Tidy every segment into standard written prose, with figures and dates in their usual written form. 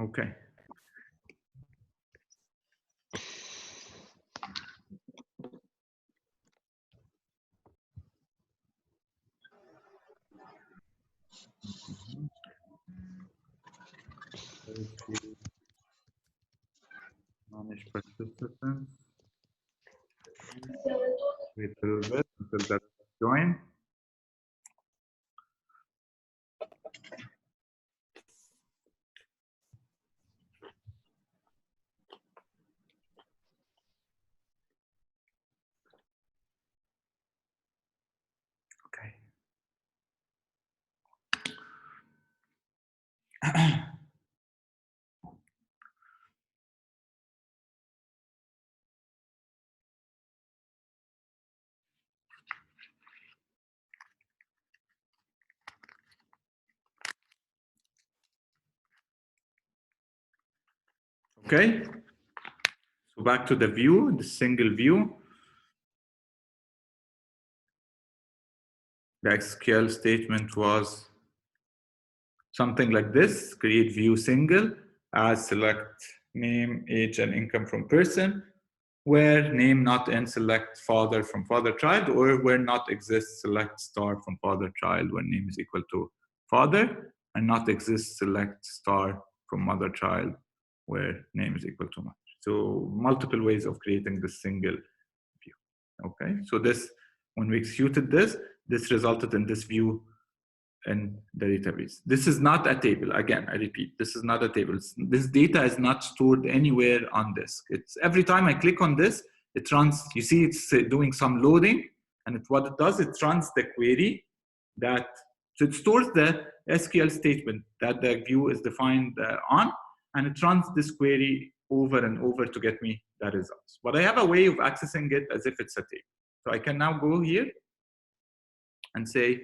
Okay. Manage participants. Wait a little bit until that join. Okay. Okay. So back to the view, the single view. The SQL statement was something like this: create view single as select name, age, and income from person, where name not in select father from father child, or where not exists select star from father child when name is equal to father, and not exists select star from mother child where name is equal to mother. So multiple ways of creating this single view. Okay, so this, when we executed this, this resulted in this view in the database. This is not a table. Again, I repeat, this is not a table. This data is not stored anywhere on disk. It's every time I click on this, it runs, you see it's doing some loading, and what it does, it runs the query that, so it stores the SQL statement that the view is defined on, and it runs this query over and over to get me the results. But I have a way of accessing it as if it's a table. So I can now go here and say,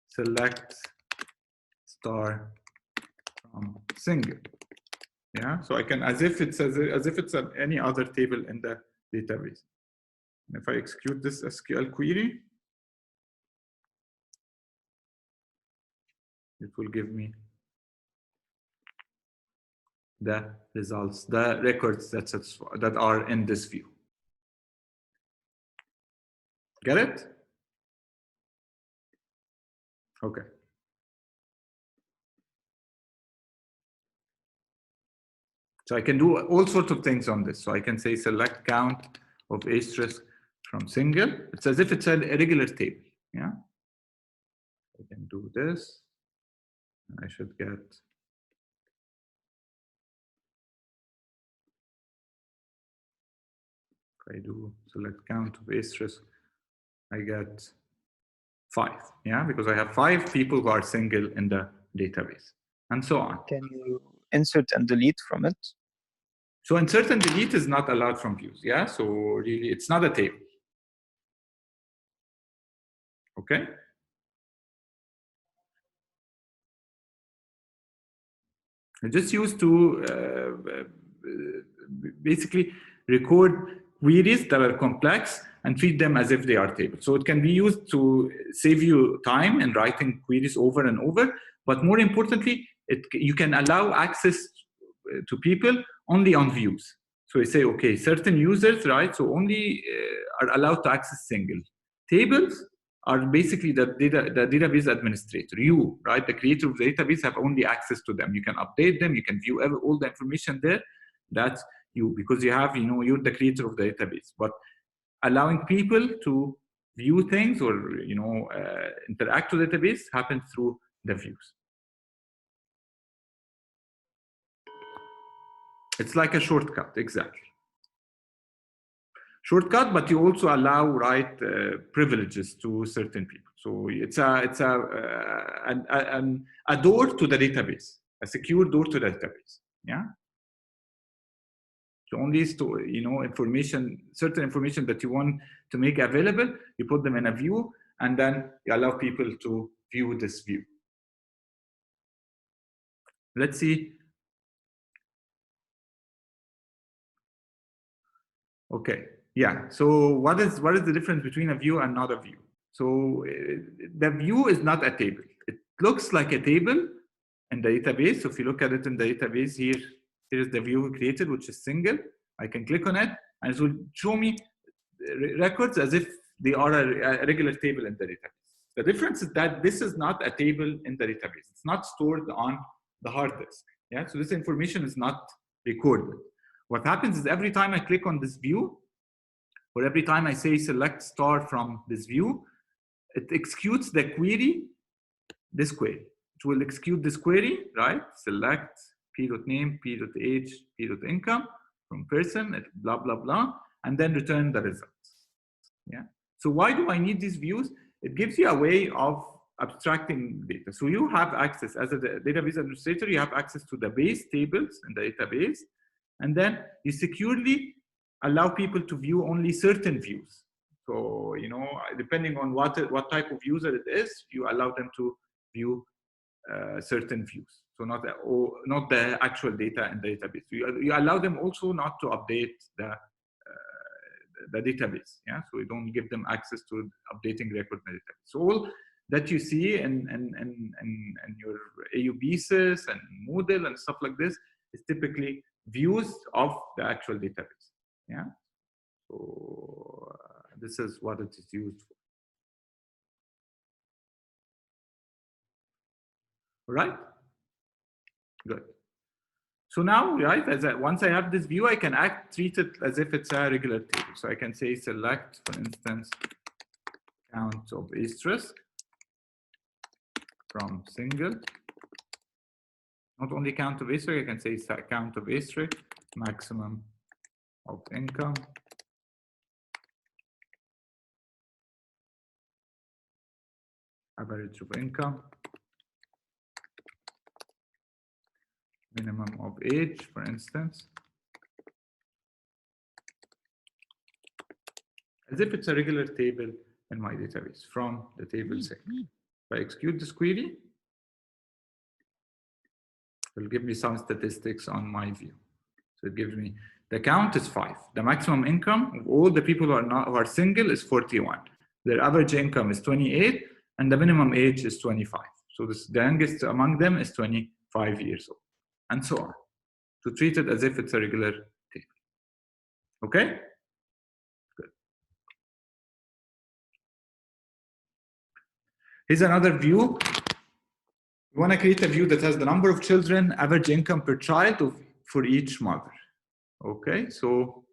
select star from single. Yeah, so I can, as if it's any other table in the database. And if I execute this SQL query, it will give me the results, the records that are in this view. Get it? Okay. So I can do all sorts of things on this. So I can say select count of asterisk from single. It's as if it's a regular table. Yeah. I can do this. And I should get, if I do select count of asterisk, I get 5. Yeah, because I have 5 people who are single in the database, and so on. Can you insert and delete from it? So insert and delete is not allowed from views. Yeah, so really it's not a table. Okay. I just used to basically record queries that are complex and treat them as if they are tables. So it can be used to save you time in writing queries over and over, but more importantly, you can allow access to people only on views. So you say, okay, certain users, right? So only are allowed to access single. Tables are basically the database administrator. You, right, the creator of the database, have only access to them. You can update them. You can view all the information there. That's you, because you have, you're the creator of the database. But allowing people to view things or interact with the database happens through the views. It's like a shortcut, exactly. Shortcut, but you also allow privileges to certain people. So it's a door to the database, a secure door to the database. Yeah. So only store, information, certain information that you want to make available, you put them in a view, and then you allow people to view this view. Let's see. Okay. Yeah. So what is the difference between a view and not a view? So the view is not a table. It looks like a table in the database. So if you look at it in the database here, here is the view we created, which is single. I can click on it and it will show me records as if they are a regular table in the database. The difference is that this is not a table in the database. It's not stored on the hard disk. Yeah, so this information is not recorded. What happens is every time I click on this view, or every time I say select star from this view, it executes the query, this query. It will execute this query, right? Select p.name, p.age, p.income from person, blah, blah, blah, and then return the results. Yeah. So why do I need these views? It gives you a way of abstracting data. So you have access, as a database administrator, you have access to the base tables in the database, and then you securely allow people to view only certain views. So, you know, depending on what type of user it is, you allow them to view certain views. So not the actual data in the database. You allow them also not to update the database. Yeah, so you don't give them access to updating record in the database. So all that you see in your AUBSys and Moodle and stuff like this is typically views of the actual database. Yeah, so this is what it is used for. Right? Good. So now, right, once I have this view, I can treat it as if it's a regular table. So I can say select, for instance, count of asterisk from single. Not only count of asterisk, I can say count of asterisk, maximum of income, average of income, minimum of age, for instance, as if it's a regular table in my database from the table segment. If I execute this query, it will give me some statistics on my view. So it gives me the count is 5. The maximum income of all the people who are single is 41. Their average income is 28, and the minimum age is 25. So the youngest among them is 25 years old, and so on. To treat it as if it's a regular table. Okay? Good. Here's another view. We want to create a view that has the number of children, average income per child for each mother. Okay, so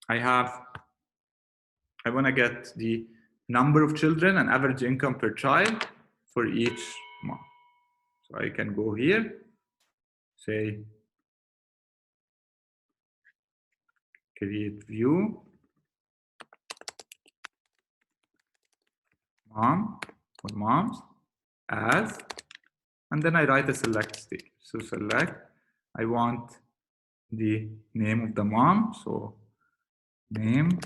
I want to get the number of children and average income per child for each mom. So I can go here, say create view, mom or moms as, and then I write a select state. So select, I want the name of the mom, so name,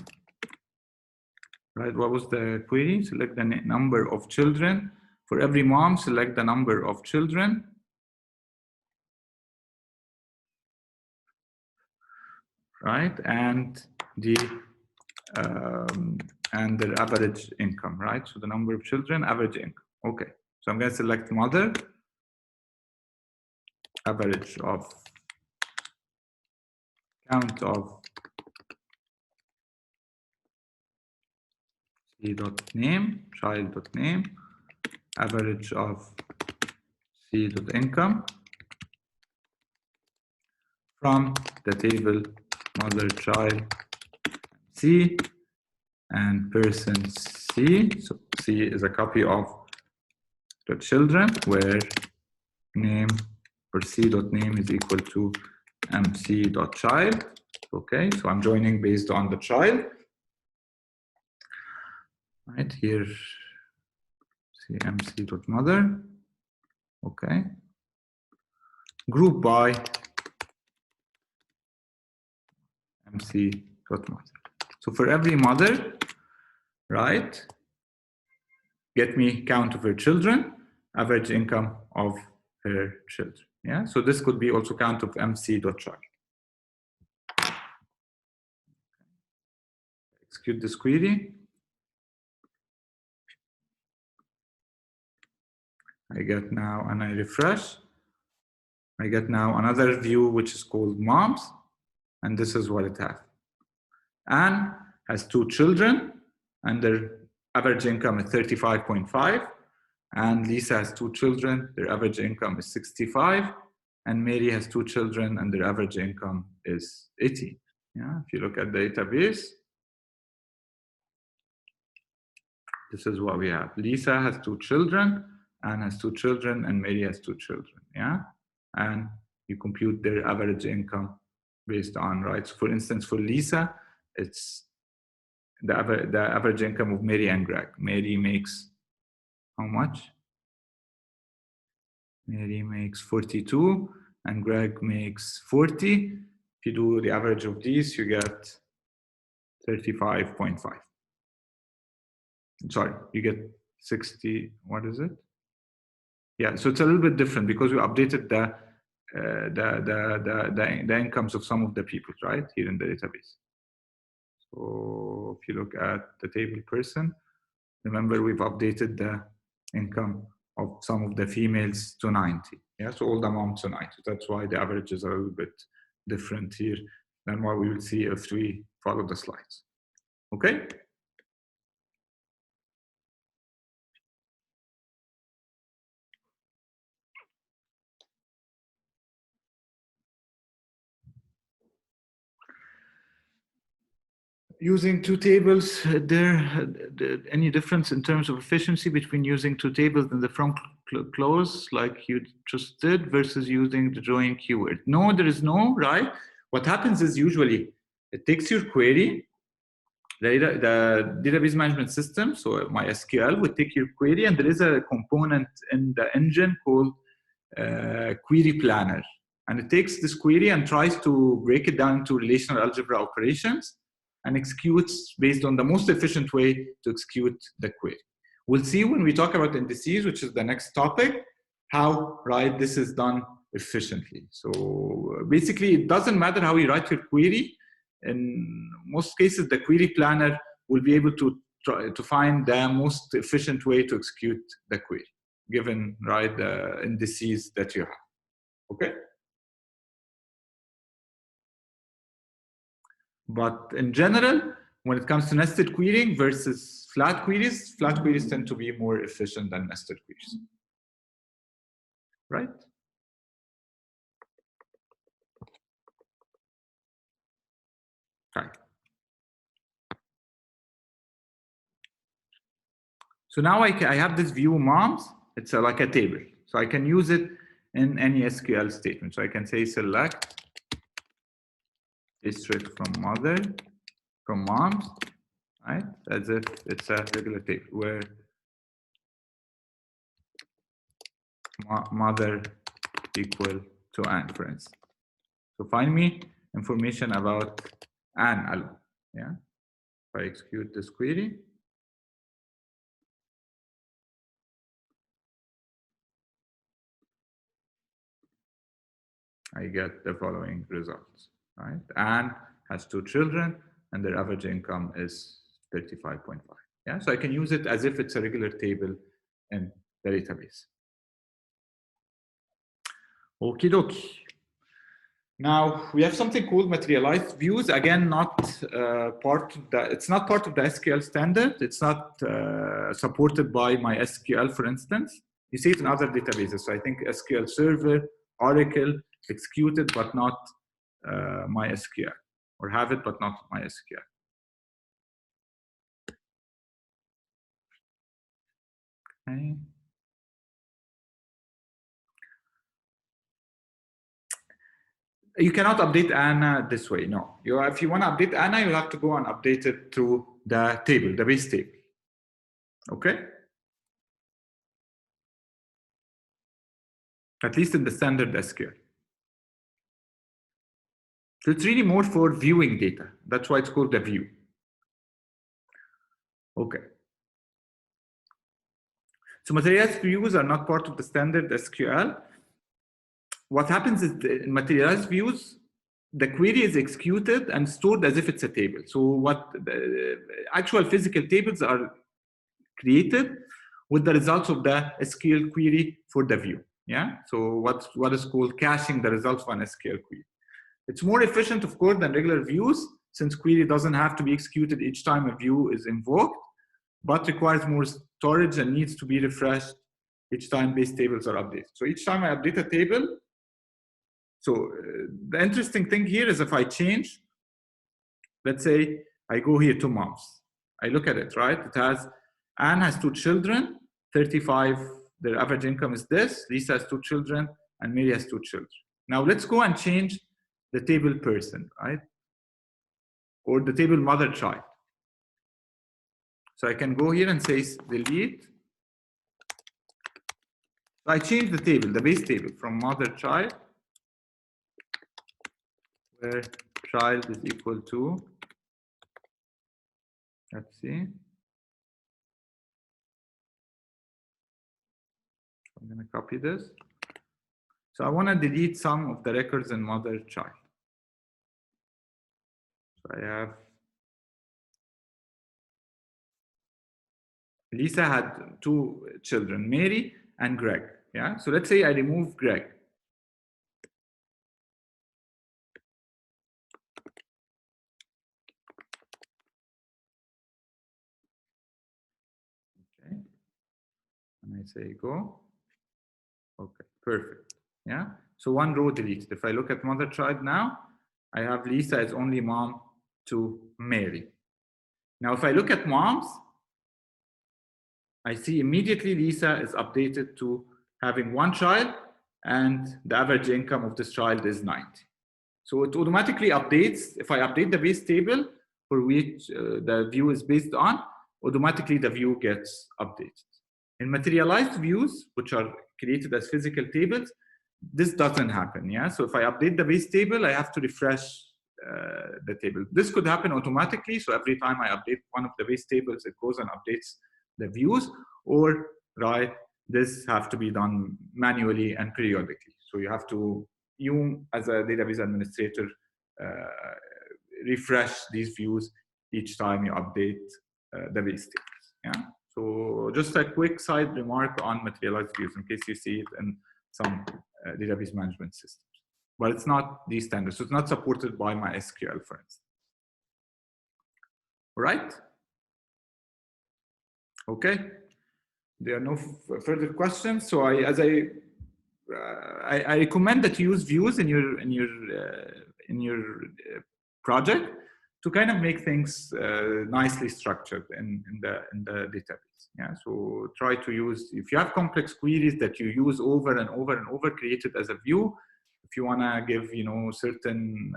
right? What was the query? Select the number of children. For every mom, select the number of children. Right, and their average income, right? So the number of children, average income. Okay, so I'm going to select mother, average of count of c.name, child.name, average of c.income from the table mother, child, C, and person C. So C is a copy of the children, where name or c.name is equal to mc.child. Okay, so I'm joining based on the child. Right here, see mc.mother. Okay, group by mc.mother. So for every mother, right, get me count of her children, average income of her children. Yeah, so this could be also count of mc.child. Execute this query. I get now, and I refresh, I get now another view which is called moms, and this is what it has. Anne has 2 children, and their average income is 35.5. And Lisa has 2 children, their average income is 65. And Mary has 2 children, and their average income is 80. Yeah, if you look at the database, this is what we have. Lisa has 2 children, Anne has 2 children, and Mary has 2 children. Yeah, and you compute their average income based on, right? So for instance, for Lisa, it's the average income of Mary and Greg. Mary makes how much? Mary makes 42, and Greg makes 40. If you do the average of these, you get 35.5. Sorry, you get 60. What is it? Yeah, so it's a little bit different because we updated the incomes of some of the people, right, here in the database. So if you look at the table person, remember we've updated the income of some of the females to 90. Yeah, so all the moms to 90. That's why the averages are a little bit different here than what we will see if we follow the slides. Okay? Using 2 tables, any difference in terms of efficiency between using 2 tables in the from close like you just did versus using the join keyword? No, there is no, right? What happens is usually it takes your query, the database management system, so MySQL would take your query, and there is a component in the engine called query planner. And it takes this query and tries to break it down into relational algebra operations and executes based on the most efficient way to execute the query. We'll see when we talk about indices, which is the next topic, how, right, this is done efficiently. So basically, it doesn't matter how you write your query. In most cases, the query planner will be able to try to find the most efficient way to execute the query, given, right, the indices that you have. Okay? But in general, when it comes to nested querying versus flat queries tend to be more efficient than nested queries. Right? Okay. So now I have this view moms. It's like a table. So I can use it in any SQL statement. So I can say select district from mother, from moms, right? As if it's a regular table where mother equal to Anne, for instance. So find me information about Anne alone. Yeah. If I execute this query, I get the following results. Right? Anne has 2 children, and their average income is 35.5. Yeah. So I can use it as if it's a regular table in the database. Okie dokie. Now we have something called materialized views. Again, not part of the. It's not part of the SQL standard. It's not supported by MySQL, for instance. You see it in other databases. So I think SQL Server, Oracle, executed, but not MySQL, or have it, but not MySQL. Okay. You cannot update Anna this way, no. If you want to update Anna, you'll have to go and update it through the table, the base table. Okay? At least in the standard SQL. So it's really more for viewing data. That's why it's called the view. Okay. So materialized views are not part of the standard SQL. What happens is in materialized views, the query is executed and stored as if it's a table. So what the actual physical tables are created with the results of the SQL query for the view. Yeah, so what is called caching the results of an SQL query. It's more efficient, of course, than regular views, since query doesn't have to be executed each time a view is invoked, but requires more storage and needs to be refreshed each time base tables are updated. So each time I update a table, so the interesting thing here is if I change, let's say I go here to moms. I look at it, right? It has, Anne has 2 children, 35, their average income is this, Lisa has 2 children, and Mary has 2 children. Now let's go and change the table person, right? Or the table mother child. So I can go here and say delete. So I change the table, the base table from mother child, where child is equal to, let's see. I'm going to copy this. So I want to delete some of the records in mother child. So I have Lisa had 2 children, Mary and Greg. Yeah. So let's say I remove Greg. Okay. And I say go. Okay. Perfect. Yeah. So 1 row deleted. If I look at mother child now, I have Lisa as only mom to Mary. Now, if I look at moms, I see immediately Lisa is updated to having 1 child, and the average income of this child is 90. So it automatically updates. If I update the base table for which the view is based on, automatically the view gets updated. In materialized views, which are created as physical tables, this doesn't happen. Yeah. So if I update the base table, I have to refresh the table. This could happen automatically. So every time I update one of the base tables, it goes and updates the views, or right, this have to be done manually and periodically. So you have to, you as a database administrator, refresh these views each time you update the base tables. Yeah. So just a quick side remark on materialized views in case you see it in some database management systems. But it's not these standards. So it's not supported by MySQL, for instance. All right. Okay. There are no further questions. So I recommend that you use views in your project to kind of make things nicely structured in the database. Yeah. So try to use, if you have complex queries that you use over and over and over, create it as a view. If you want to give, you know, certain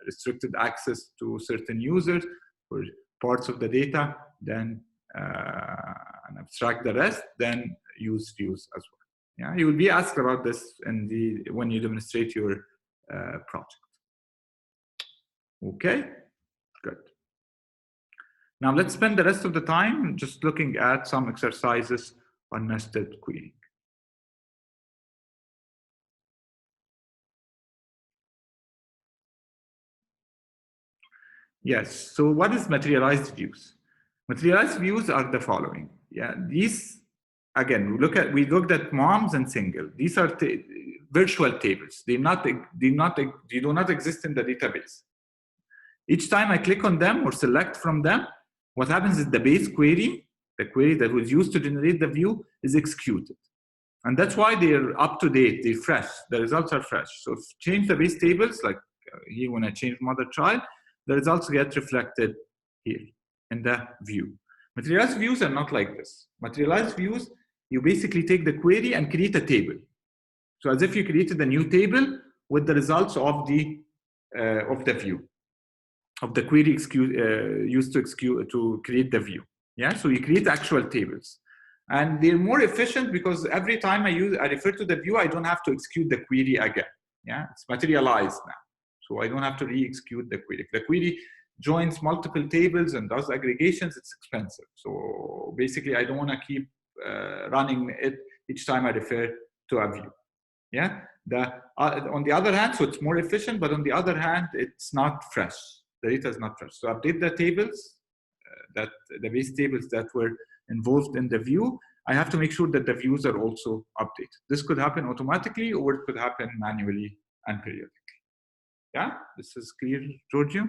restricted access to certain users or parts of the data, then and abstract the rest, then use views as well. Yeah, you will be asked about this in when you demonstrate your project. Okay, good. Now let's spend the rest of the time just looking at some exercises on nested querying. Yes, so what is materialized views? Materialized views are the following. Yeah, these, again, we looked at moms and single. These are virtual tables. They do not exist in the database. Each time I click on them or select from them, what happens is the base query, the query that was used to generate the view, is executed. And that's why they're up to date, they're fresh, the results are fresh. So if you change the base tables, like here when I change mother child, the results get reflected here in the view. Materialized views are not like this. Materialized views, you basically take the query and create a table. So as if you created a new table with the results of the view, of the query used to create the view. Yeah, so you create actual tables. And they're more efficient because every time I refer to the view, I don't have to execute the query again. Yeah, it's materialized now. So I don't have to re-execute the query. If the query joins multiple tables and does aggregations, it's expensive. So basically, I don't want to keep running it each time I refer to a view. Yeah. On the other hand, so it's more efficient, but on the other hand, it's not fresh. The data is not fresh. So update the tables, the base tables that were involved in the view, I have to make sure that the views are also updated. This could happen automatically, or it could happen manually and periodically. Yeah, this is clear, Giorgio?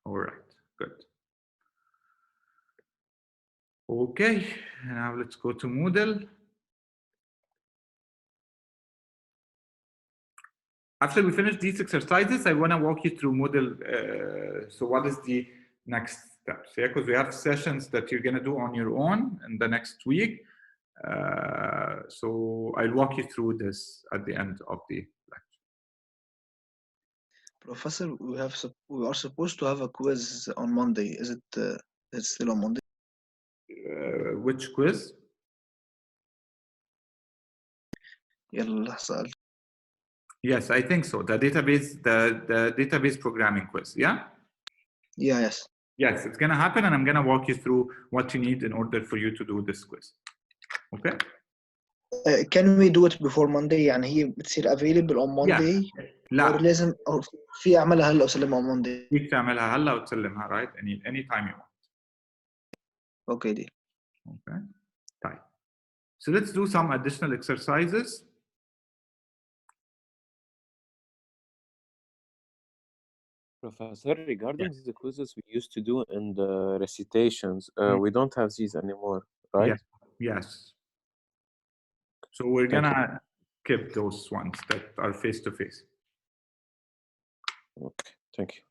All right, good. Okay, now let's go to Moodle. After we finish these exercises, I want to walk you through Moodle. So what is the next steps? Yeah, because we have sessions that you're going to do on your own in the next week. So I'll walk you through this at the end of the lecture. Professor, we are supposed to have a quiz on Monday. Is it it's still on Monday? Which quiz? يلا سألت. Yes, I think so. The database programming quiz. Yeah. Yeah, yes. Yes, it's going to happen, and I'm going to walk you through what you need in order for you to do this quiz. Okay. Can we do it before Monday? يعني هي بتصير available on Monday. لا. Or لازم أو في أعملها هلا وسلمها on Monday. فيك تعملها هلا وتسلمها, right? Any time you want. Okay, deal. Okay. Right. So let's do some additional exercises. Professor, regarding the quizzes we used to do in the recitations, we don't have these anymore, right? Yes. So we're gonna keep those ones that are face-to-face. Okay, thank you.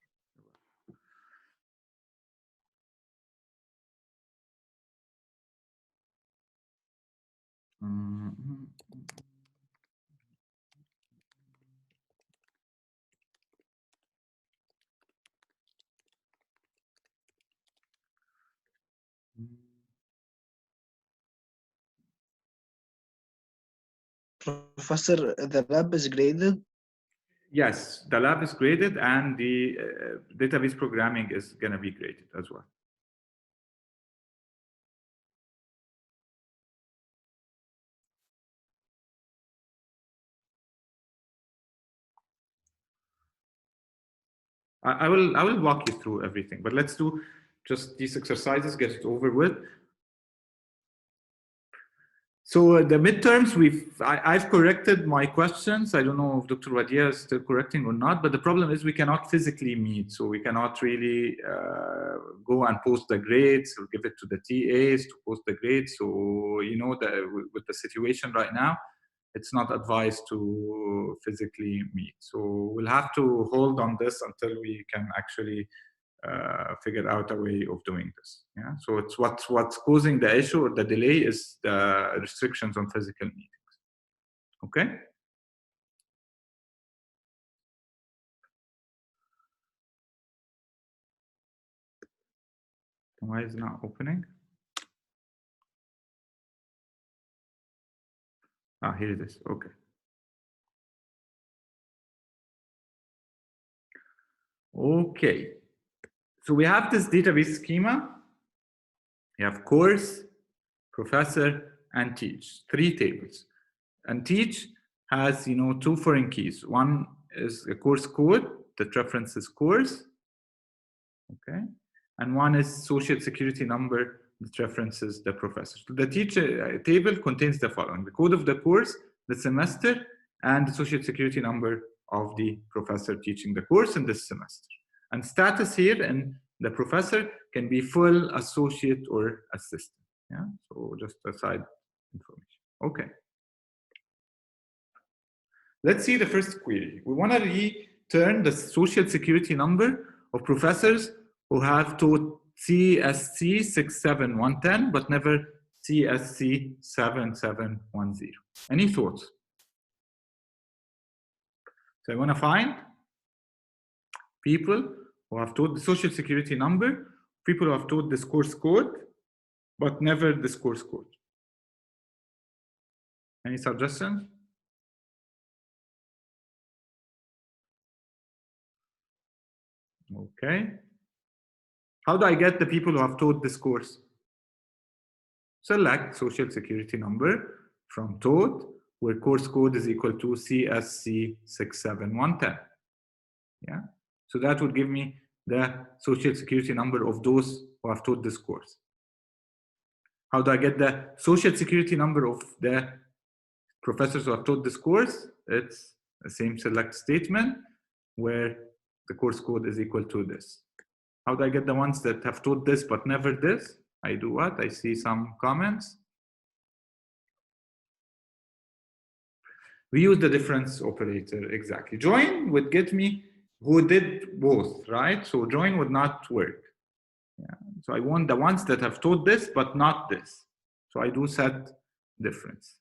Professor, the lab is graded. Yes, the lab is graded, and the database programming is going to be graded as well. I will walk you through everything, but let's do just these exercises, get it over with. So the midterms, I've corrected my questions. I don't know if Dr. Wadia is still correcting or not, but the problem is we cannot physically meet. So we cannot really go and post the grades or give it to the TAs to post the grades. So, you know, with the situation right now, it's not advised to physically meet. So we'll have to hold on this until we can actually figure out a way of doing this. Yeah. So it's what's causing the issue or the delay is the restrictions on physical meetings. Okay. Why is it not opening? Ah, here it is. Okay. Okay. So we have this database schema. You have course, professor, and teach. 3 tables. And teach has, you know, 2 foreign keys. One is a course code that references course. Okay. And one is social security number that references the professor. So the teacher table contains the following: the code of the course, the semester, and the social security number of the professor teaching the course in this semester. And status here in the professor can be full, associate, or assistant. Yeah, so just a side information. Okay. Let's see the first query. We want to return the social security number of professors who have taught CSC 67110 but never CSC 7710. Any thoughts? So I want to find people who have taught the social security number, people who have taught this course code but never this course code. Any suggestions? Okay. How do I get the people who have taught this course? Select social security number from taught, where course code is equal to CSC 67110. Yeah. So that would give me the social security number of those who have taught this course. How do I get the social security number of the professors who have taught this course? It's the same select statement where the course code is equal to this. How do I get the ones that have taught this but never this? I do what? I see some comments. We use the difference operator, exactly. Join would get me who did both, right? So join would not work. Yeah. So I want the ones that have taught this but not this. So I do set difference.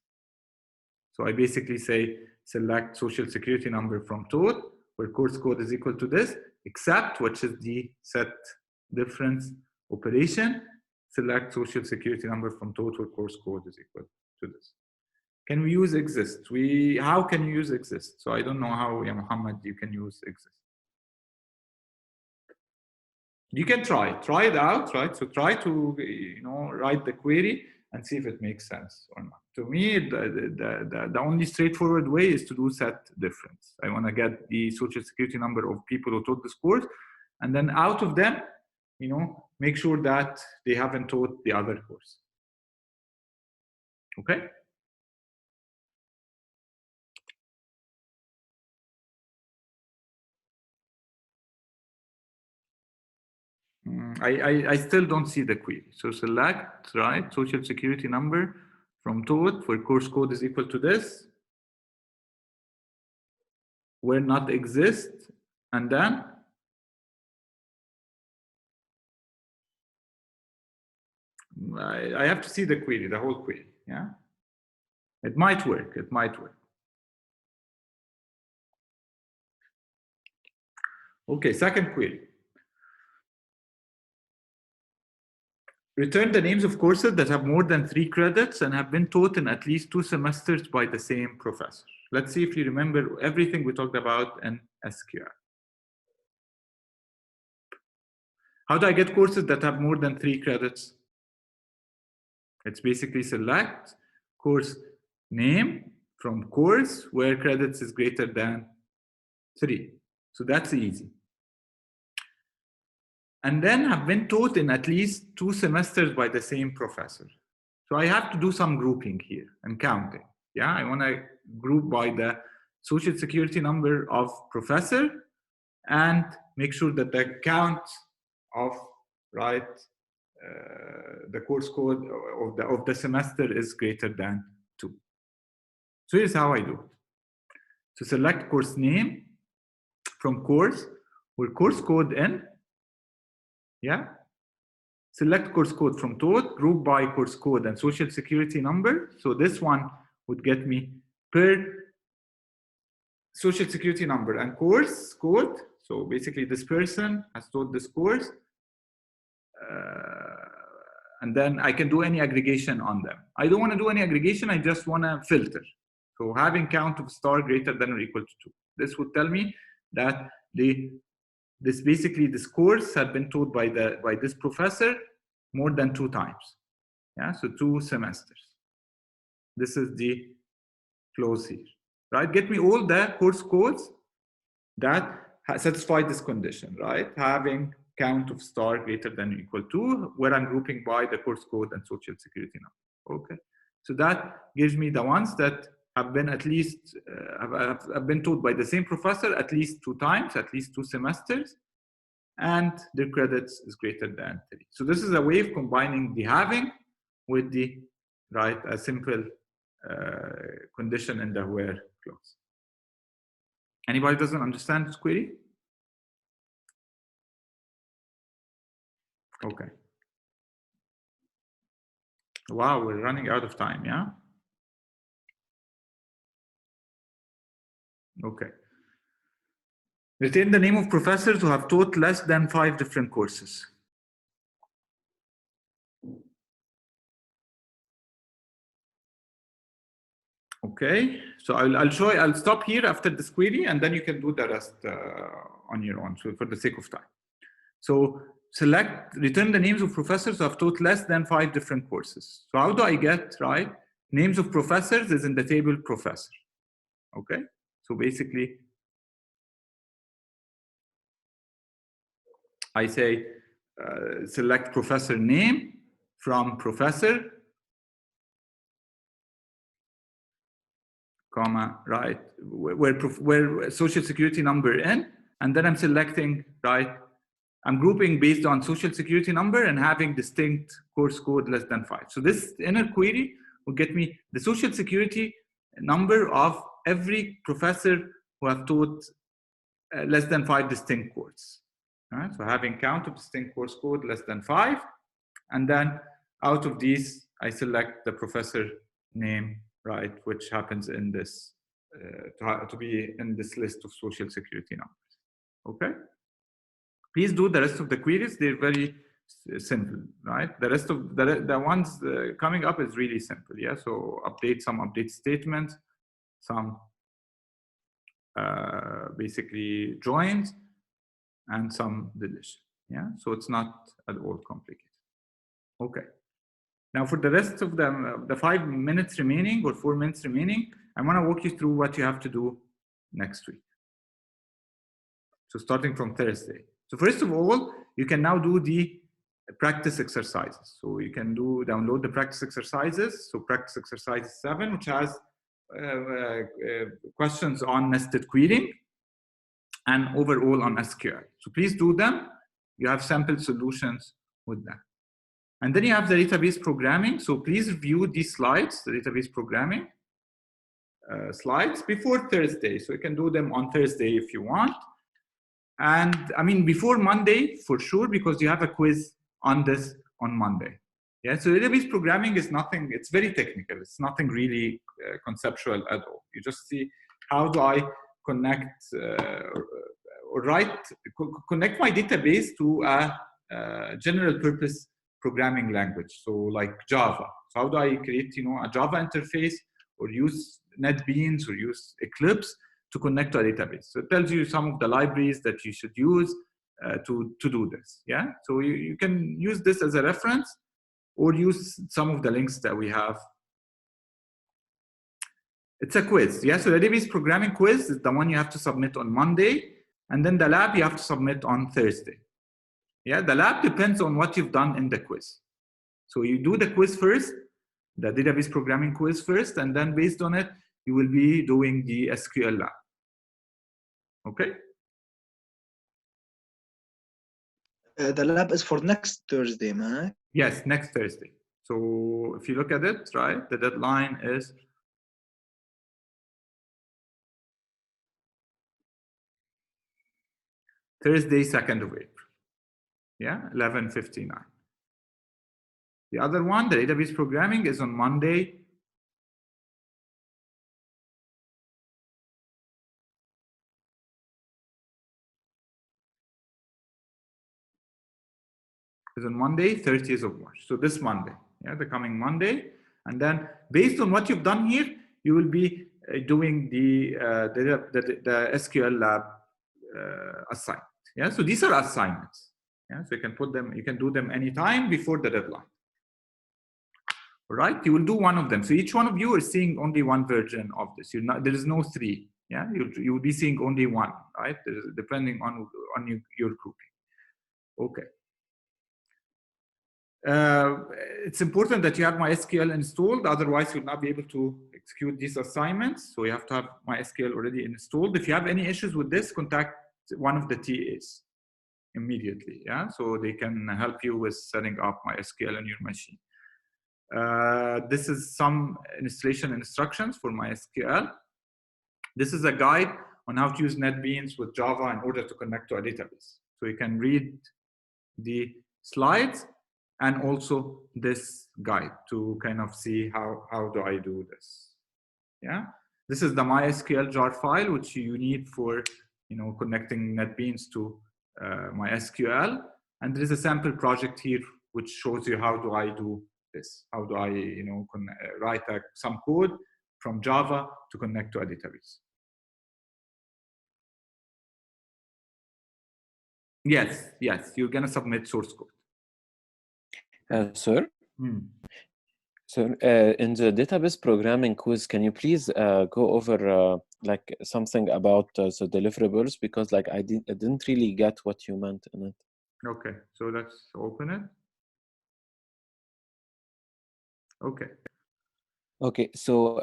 So I basically say select social security number from taught, where course code is equal to this, except, which is the set difference operation, select social security number from taught, where course code is equal to this. Can we use exist? How can you use exist? So I don't know how, yeah, Muhammad, you can use exist. You can try it out, right? So try to, write the query and see if it makes sense or not. To me, the only straightforward way is to do set difference. I want to get the social security number of people who taught this course, and then out of them, make sure that they haven't taught the other course. Okay? I still don't see the query. So select, right, social security number from taught, where course code is equal to this, where not exist, and then I have to see the query, the whole query, yeah? It might work, it might work. Okay, second query. Return the names of courses that have more than 3 credits and have been taught in at least 2 semesters by the same professor. Let's see if you remember everything we talked about in SQL. How do I get courses that have more than 3 credits? It's basically select course name from course where credits is greater than 3. So that's easy. And then have been taught in at least 2 semesters by the same professor. So I have to do some grouping here and counting. Yeah, I want to group by the social security number of professor and make sure that the count of, right, the course code of the semester is greater than 2. So here's how I do it. So select course name from course where course code in. Yeah. Select course code from taught, group by course code and social security number. So this one would get me per social security number and course code. So basically this person has taught this course. And then I can do any aggregation on them. I don't want to do any aggregation, I just want to filter. So having count of star greater than or equal to 2. This would tell me that this course had been taught by this professor more than 2 times. Yeah, so 2 semesters. This is the close here, right? Get me all the course codes that satisfy this condition, right? Having count of star greater than or equal to, where I'm grouping by the course code and social security number. Okay, so that gives me the ones that have been at least have been taught by the same professor at least 2 times, at least 2 semesters, and their credits is greater than 3. So this is a way of combining the having with the, right, a simple condition in the where clause. Anybody doesn't understand this query? Okay. Wow, we're running out of time, yeah? Okay. Retain the name of professors who have taught less than 5 different courses. Okay, so I'll stop here after this query, and then you can do the rest on your own, so for the sake of time. So return the names of professors who have taught less than 5 different courses. So how do I get, right? Names of professors is in the table professor. Okay, so basically, I say select professor name from professor, comma, right, where social security number in, and then I'm selecting, right, I'm grouping based on social security number and having distinct course code less than 5. So this inner query will get me the social security number of every professor who have taught less than 5 distinct courses. All right? So having count of distinct course code less than 5, and then out of these, I select the professor name, right, which happens in this, to be in this list of social security numbers. Okay? Please do the rest of the queries. They're very simple, right? The rest of the ones coming up is really simple, yeah? So update some update statements, some basically joins, and some deletion, yeah? So it's not at all complicated. Okay. Now for the rest of the 5 minutes remaining or 4 minutes remaining, I want to walk you through what you have to do next week. So starting from Thursday. So first of all, you can now do the practice exercises. So you can download the practice exercises. So practice exercise 7, which has questions on nested querying and overall on SQL. So please do them. You have sample solutions with them. And then you have the database programming. So please review these slides, the database programming slides before Thursday. So you can do them on Thursday if you want. And I mean, before Monday, for sure, because you have a quiz on this on Monday. Yeah, so database programming is nothing, it's very technical. It's nothing really conceptual at all. You just see, how do I connect connect my database to a general purpose programming language. So like Java. So how do I create, a Java interface, or use NetBeans, or use Eclipse to connect to a database? So it tells you some of the libraries that you should use to do this. Yeah, so you can use this as a reference, or use some of the links that we have. It's a quiz. Yeah, so the database programming quiz is the one you have to submit on Monday, and then the lab you have to submit on Thursday. Yeah, the lab depends on what you've done in the quiz. So you do the quiz first, the database programming quiz first, and then based on it, you will be doing the SQL lab. Okay? The lab is for next Thursday, man. Yes, next Thursday. So if you look at it, right, the deadline is Thursday, 2nd of April. Yeah, 11:59. The other one, the database programming, is on Monday, is on Monday, 30th of March. So this Monday, yeah, the coming Monday. And then based on what you've done here, you will be doing the SQL lab assignment. Yeah, so these are assignments. Yeah, so you can put them, you can do them anytime before the deadline. All right, you will do one of them. So each one of you is seeing only one version of this. There is no 3. Yeah, you will be seeing only one, right? Depending on your grouping. Okay. It's important that you have MySQL installed, otherwise you'll not be able to execute these assignments. So you have to have MySQL already installed. If you have any issues with this, contact one of the TAs immediately. Yeah, so they can help you with setting up MySQL on your machine. This is some installation instructions for MySQL. This is a guide on how to use NetBeans with Java in order to connect to a database. So you can read the slides and also this guide to kind of see how do I do this. Yeah, this is the MySQL jar file which you need for connecting NetBeans to MySQL, and there is a sample project here which shows you how do I do this. How do I write some code from Java to connect to a database. Yes, you're gonna submit source code. Sir? So in the database programming quiz, can you please go over like something about the deliverables, because like I didn't really get what you meant in it. Okay, so let's open it. Okay. Okay, so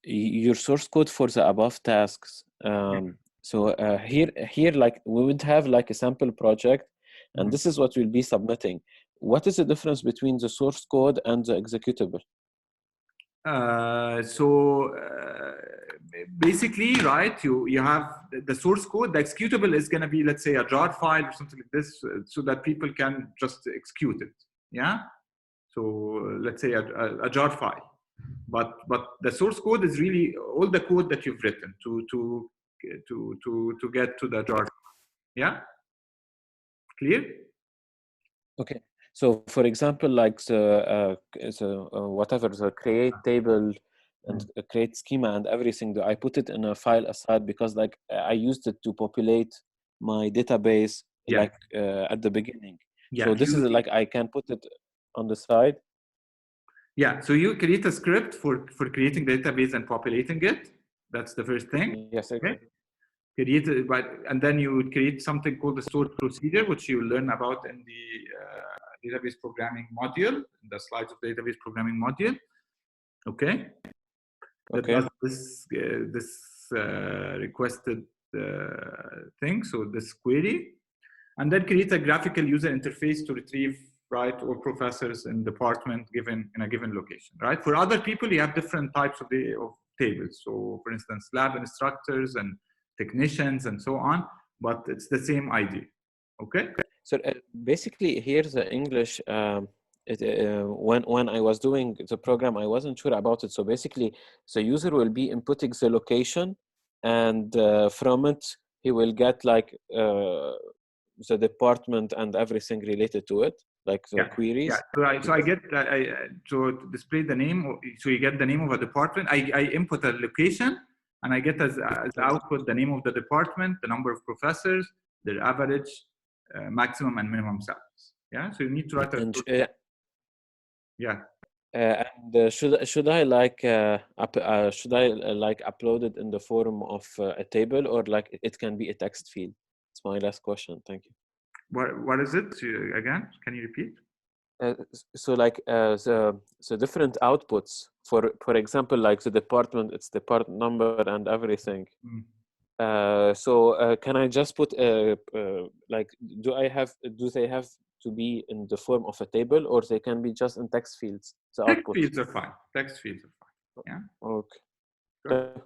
your source code for the above tasks. So here, like we would have like a sample project, and this is what we'll be submitting. What is the difference between the source code and the executable? Basically, right, you have the source code. The executable is going to be, let's say, a jar file or something like this, so that people can just execute it. Yeah. So let's say a jar file, but the source code is really all the code that you've written to get to the jar. Yeah. Clear? Okay. So, for example, like the whatever, the create table and create schema and everything, do I put it in a file aside because like I used it to populate my database like at the beginning. Yeah. So this is like I can put it on the side. Yeah. So you create a script for creating the database and populating it. That's the first thing. Yes. Okay. Create it, and then you would create something called the stored procedure, which you will learn about in the database programming module, in the slides of the database programming module. Okay. That does this requested thing, so this query, and then create a graphical user interface to retrieve, right, all professors in department given in a given location, right? For other people, you have different types of tables. So, for instance, lab instructors and technicians and so on, but it's the same idea. Okay. So basically, here's the English. When I was doing the program, I wasn't sure about it. So basically, the user will be inputting the location, and from it, he will get like the department and everything related to it, like the queries. Yeah. So I get so to display the name. So you get the name of a department. I input a location, and I get as output the name of the department, the number of professors, their average, maximum and minimum salaries. Yeah. So you need to write a. Yeah. And should I like upload it in the form of a table, or like it can be a text field? It's my last question. Thank you. What is it again? Can you repeat? So like the different outputs, for example, like the department, its department number and everything. So can I just put like do they have to be in the form of a table, or they can be just in text fields? The text output fields are fine. Text fields are fine. Yeah. Okay. Good.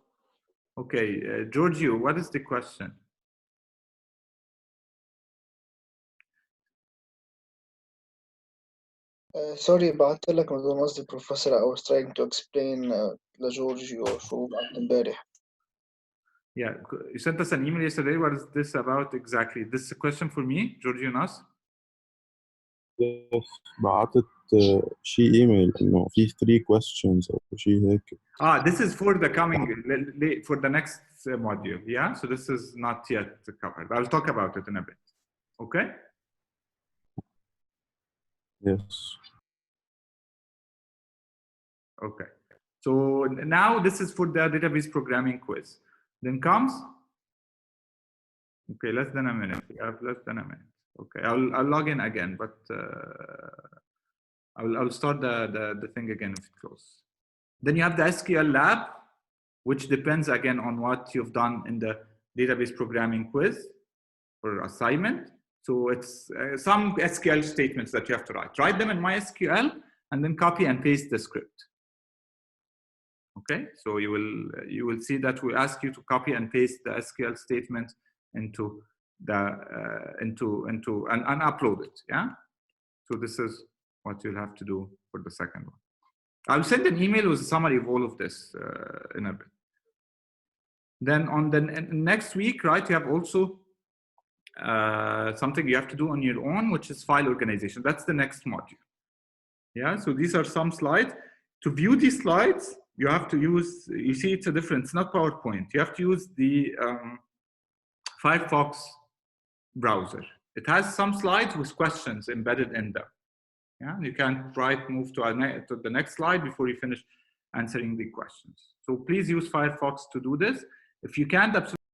Okay, Giorgio, what is the question? Sorry بعت لك من قصدي professor. I was trying to explain لجورجيو شو بعت امبارح. Yeah, you sent us an email yesterday. What is this about exactly? This is a question for me, Giorgio Nas? Yes, بعتت she email إنه في 3 questions أو شيء هيك. This is for the coming, for the next module. Yeah, so this is not yet covered. I'll talk about it in a bit. Okay? Yes. Okay. So now this is for the database programming quiz. Then comes, okay, less than a minute. We have less than a minute. Okay, I'll log in again, but I'll start the thing again if it closes. Then you have the SQL lab, which depends again on what you've done in the database programming quiz or assignment. So it's some SQL statements that you have to write. Write them in MySQL and then copy and paste the script. Okay, so you will see that we ask you to copy and paste the SQL statement into the and upload it. Yeah, so this is what you'll have to do for the second one. I'll send an email with a summary of all of this in a bit. Then on the next week, right, you have also something you have to do on your own, which is file organization. That's the next module. Yeah, so these are some slides. To view these slides, you have to use, you see it's a difference, it's not PowerPoint. You have to use the Firefox browser. It has some slides with questions embedded in them. Yeah, you can't move to the next slide before you finish answering the questions. So please use Firefox to do this. If you can't,